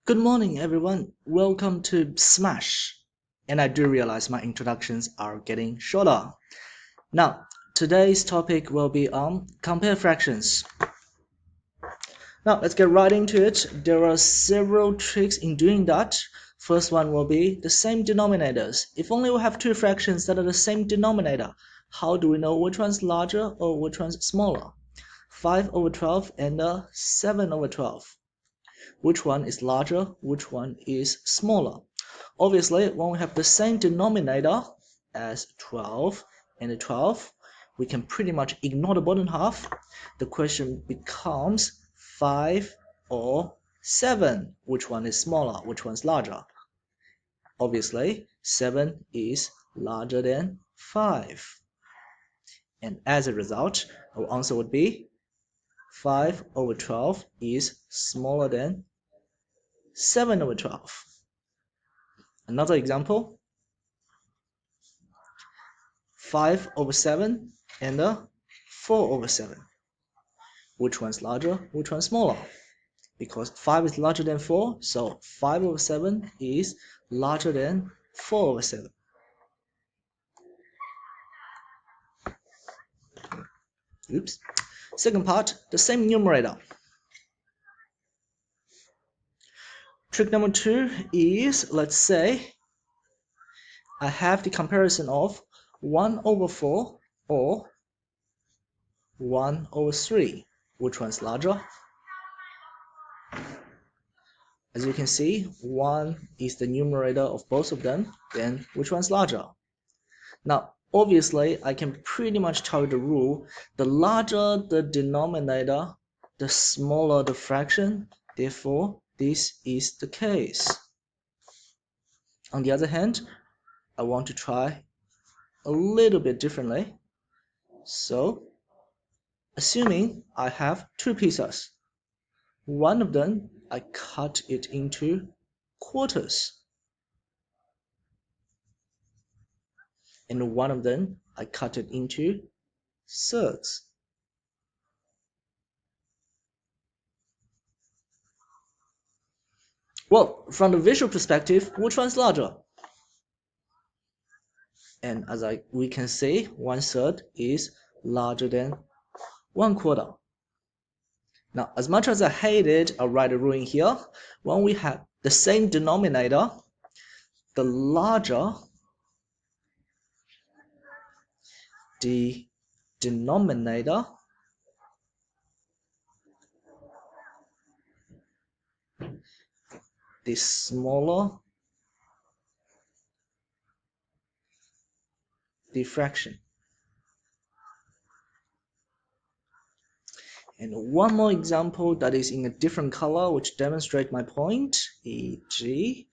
Good morning, everyone. Welcome to Smash. And I do realize my introductions are getting shorter. Now, today's topic will be on compare fractions. Now, let's get right into it. There are several tricks in doing that. First one will be the same denominators. If only we have two fractions that are the same denominator, how do we know which one's larger or which one's smaller? 5/12 and 7/12. Which one is larger, which one is smaller? Obviously, when we have the same denominator as 12 and 12, we can pretty much ignore the bottom half. The question becomes 5 or 7. Which one is smaller, which one is larger? Obviously, 7 is larger than 5. And as a result, our answer would be 5/12 is smaller than 7/12. Another example, 5/7 and 4/7. Which one's larger, which one's smaller? Because 5 is larger than 4, so 5/7 is larger than 4/7. Oops. Second part, the same numerator. Trick number 2 is, let's say, I have the comparison of 1/4 or 1/3. Which one's larger? As you can see, 1 is the numerator of both of them, then which one's larger? Now, obviously, I can pretty much tell you the rule. The larger the denominator, the smaller the fraction. Therefore, this is the case. On the other hand, I want to try a little bit differently. So, assuming I have two pizzas, one of them I cut it into quarters, and one of them I cut it into thirds. Well, from the visual perspective, which one's larger? And as we can see, 1/3 is larger than 1/4. Now, as much as I hate it, I'll write a rule in here. When we have the same denominator, the larger the denominator, the smaller the fraction. And one more example that is in a different color, which demonstrates my point, e.g.,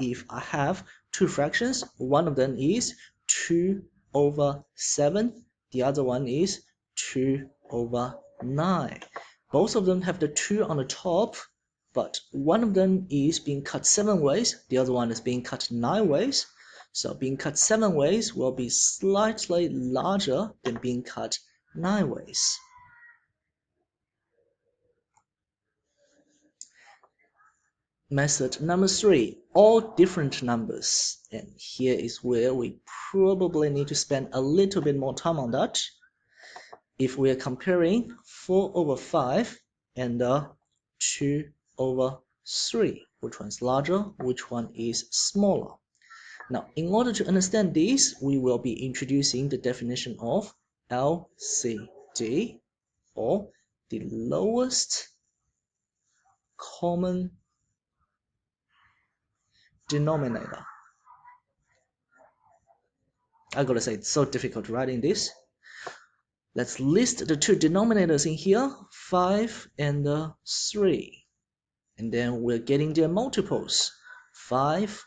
if I have two fractions, one of them is 2/7, the other one is 2/9. Both of them have the 2 on the top, but one of them is being cut 7 ways, the other one is being cut 9 ways. So being cut 7 ways will be slightly larger than being cut 9 ways. Method number 3, all different numbers. And here is where we probably need to spend a little bit more time on that. If we are comparing 4/5 and 2/3, which one's larger, which one is smaller? Now, in order to understand this, we will be introducing the definition of LCD, or the lowest common denominator. I gotta say, it's so difficult writing this. Let's list the two denominators in here, 5 and 3. And then we're getting their multiples, 5,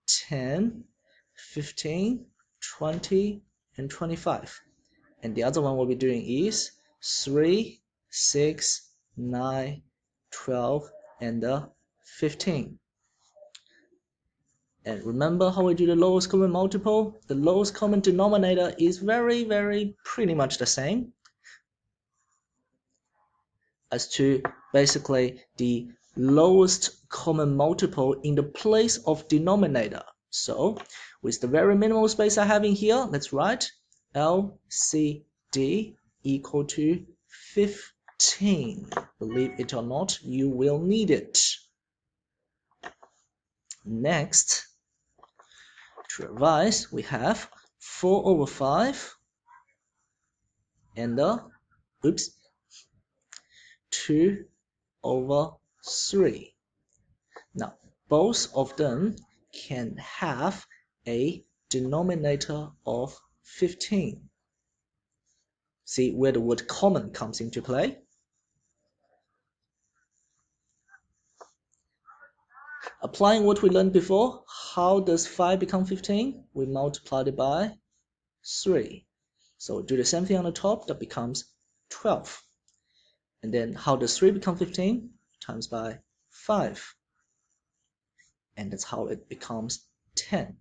10, 15, 20, and 25. And the other one we'll be doing is 3, 6, 9, 12, and 15. And remember how we do the lowest common multiple? The lowest common denominator is very pretty much the same as to basically the lowest common multiple in the place of denominator. So with the very minimal space I have in here, let's write LCD equal to 15. Believe it or not, you will need it. Next, to revise, we have 4 over 5 and 2 over 3. Now, both of them can have a denominator of 15. See where the word common comes into play? Applying what we learned before, how does 5 become 15? We multiply it by 3. So do the same thing on the top, that becomes 12. And then how does 3 become 15? Times by 5. And that's how it becomes 10.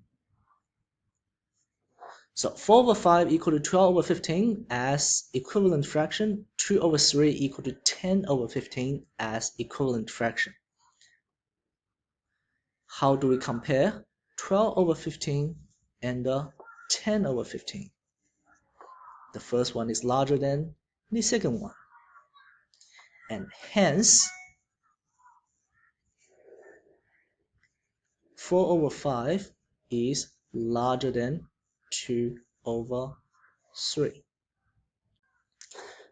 So 4 over 5 equal to 12 over 15 as equivalent fraction, 2 over 3 equal to 10 over 15 as equivalent fraction. How do we compare 12 over 15 and 10 over 15? The first one is larger than the second one. And hence, 4 over 5 is larger than 2 over 3.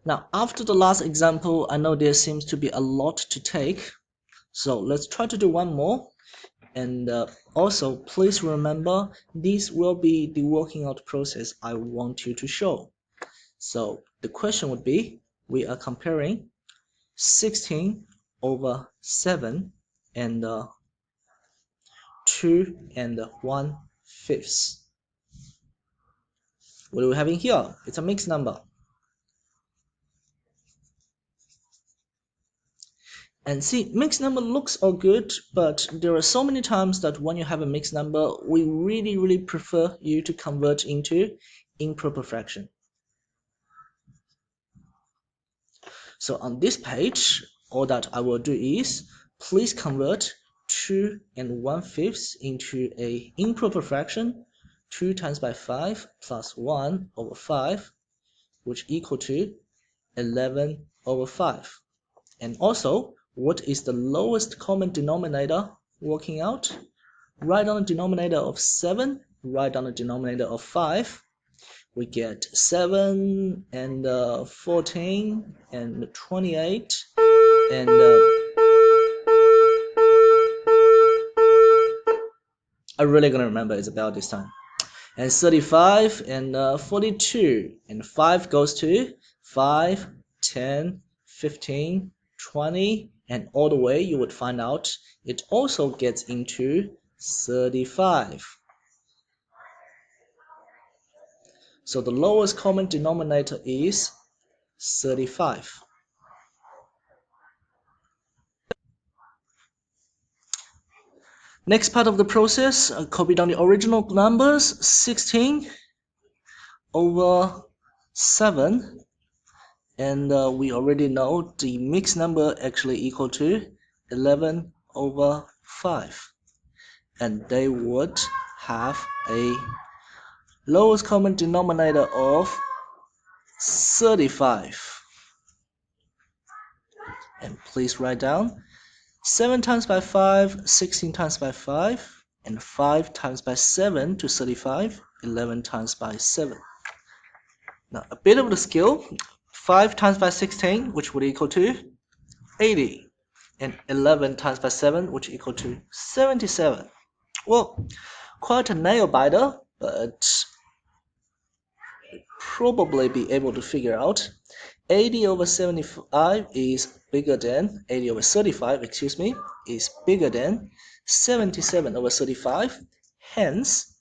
Now, after the last example, I know there seems to be a lot to take. So let's try to do one more. And also, please remember, this will be the working out process I want you to show. So the question would be, we are comparing 16 over 7 and 2 and 1/5. What do we have in here? It's a mixed number. And see, mixed number looks all good, but there are so many times that when you have a mixed number, we really prefer you to convert into improper fraction. So on this page, all that I will do is, please convert 2 and 1/5 into a improper fraction, 2 times by 5 plus 1 over 5, which equal to 11 over 5. And also, what is the lowest common denominator working out? Write down the denominator of 7, write down the denominator of 5. We get 7 and 14 and 28 and I'm really gonna remember it's about this time. And 35 and 42, and 5 goes to 5, 10, 15, 20, and all the way you would find out it also gets into 35. So the lowest common denominator is 35. Next part of the process, copy down the original numbers, 16 over 7, and we already know the mixed number actually equal to 11 over 5, and they would have a lowest common denominator of 35. And please write down 7 times by 5, 16 times by 5, and 5 times by 7 to 35, 11 times by 7. Now a bit of the skill, 5 times by 16, which would equal to 80, and 11 times by 7, which equal to 77. Well, quite a nail biter, but probably be able to figure out 80 over 75 is bigger than 80 over 35, excuse me, is bigger than 77 over 35. Hence,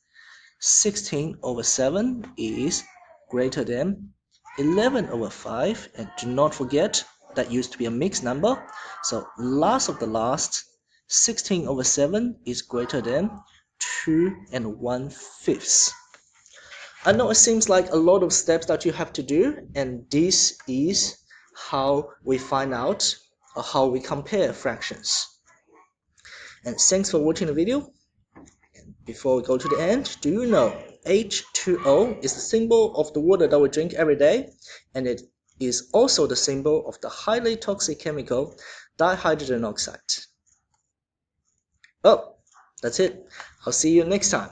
16 over 7 is greater than 11 over 5. And do not forget, that used to be a mixed number. So last of the last, 16 over 7 is greater than 2 and 1/5. I know it seems like a lot of steps that you have to do, and this is how we find out how we compare fractions. And thanks for watching the video. Before we go to the end, do you know H2O is the symbol of the water that we drink every day, and it is also the symbol of the highly toxic chemical dihydrogen oxide. Oh, that's it. I'll see you next time.